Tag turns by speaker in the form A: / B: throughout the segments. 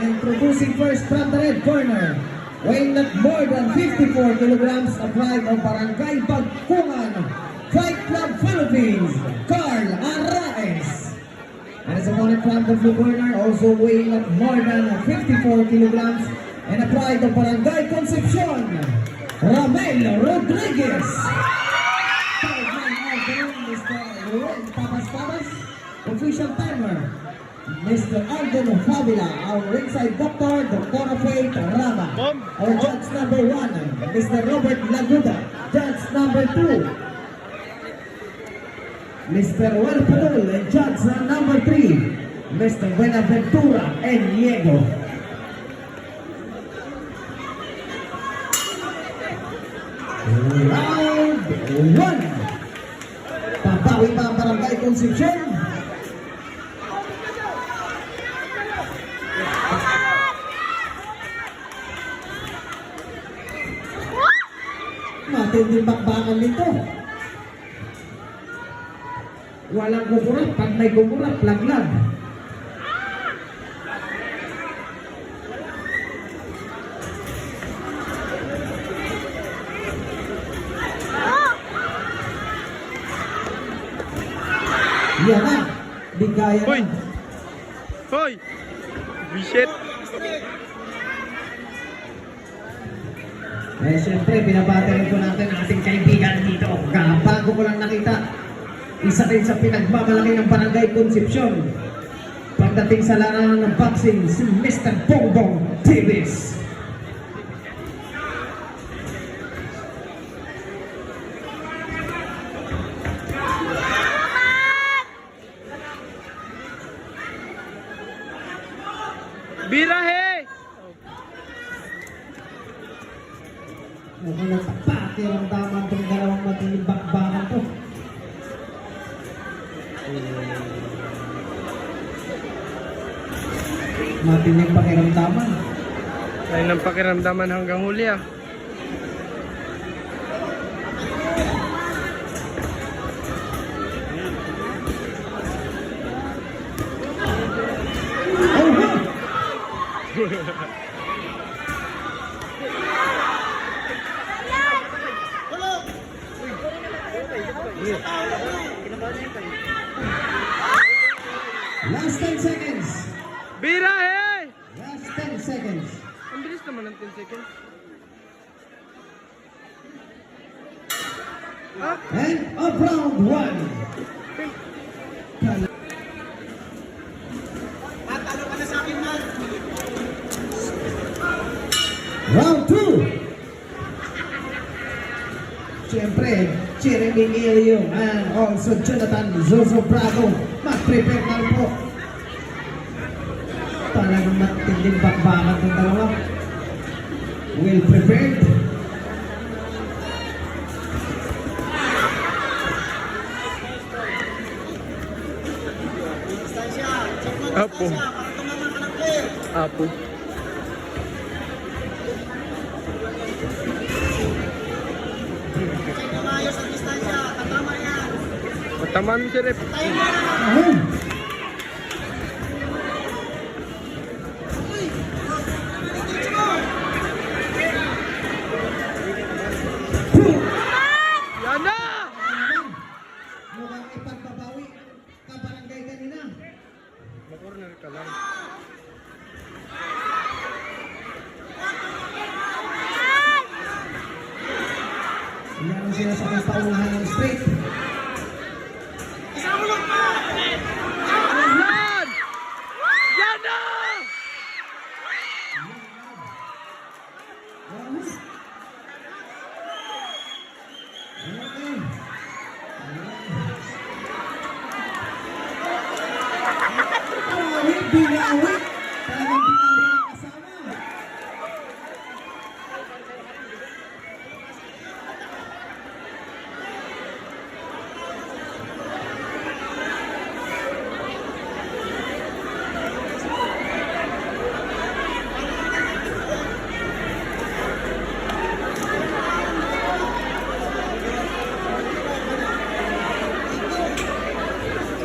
A: introducing first from the red corner, weighing not more than 54 kilograms, a pride of Barangay Bagkungan Fight Club Philippines, Carl Araes. And his opponent from the blue corner, also weighing not more than 54 kilograms, and a pride of Barangay Concepcion, Ramel Rodriguez. Mr. Ruel Papas. Official timer, Mr. Alden Fabila. Our ringside doctor, Dr. Faith Rama. Our judge number 1, Mr. Robert Laguda. Judge number 2, Mr. Well Padul. And judge number 3, Mr. Buenaventura Eniego. Round 1. Papawi pa ang Barangay Concepcion. Matinding bakbakan nito. Walang kukurap. Pag may kukurap, laglag. Yan na. Bigayan
B: Hoy!
A: na.
B: Hoy! Bisit!
A: Eh, siyempre, pinabatayin ko natin ang ating kaibigan dito. Bago ko lang nakita, isa din sa pinagmamalaki ng Barangay Concepcion. Pagdating sa larangan ng boxing, si Mr. Bongbong Davis.
B: Birahe!
A: Mukhang natapati ang daman itong dalawang matiling bakbakan to. Matiling pakiramdaman.
B: Ayun ang pakiramdaman hanggang huli ah.
A: Last 10 seconds.
B: Birahe!
A: Last 10 seconds.
B: Ang bilis naman ng 10 seconds. Ah?
A: And of round 1. Round 2. Siyempre, Jeremy Ilio and also Jonathan Zozo Bravo. Mag-prepare na po. Talagang matinding bakbakan ng dalawa. Well prepared.
B: Apo. Apo. Matamaan mo si Rep.
A: Ayun.
B: Yan na!
A: Mukhang ipagbabawi ka barangay kanina.
B: Mag-corner ka lang.
A: Yan ang sinasakang paunahan ng straight.
B: Yan! Yan na!
A: Binawi. Talagang binawi ang kasama.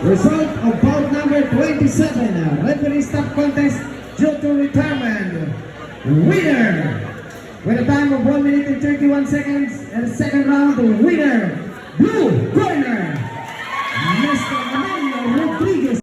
A: Result of bout number 27, referee stop contest due to retirement. Winner! With a time of 1 minute and 31 seconds and the second round, the winner, Blue Corner!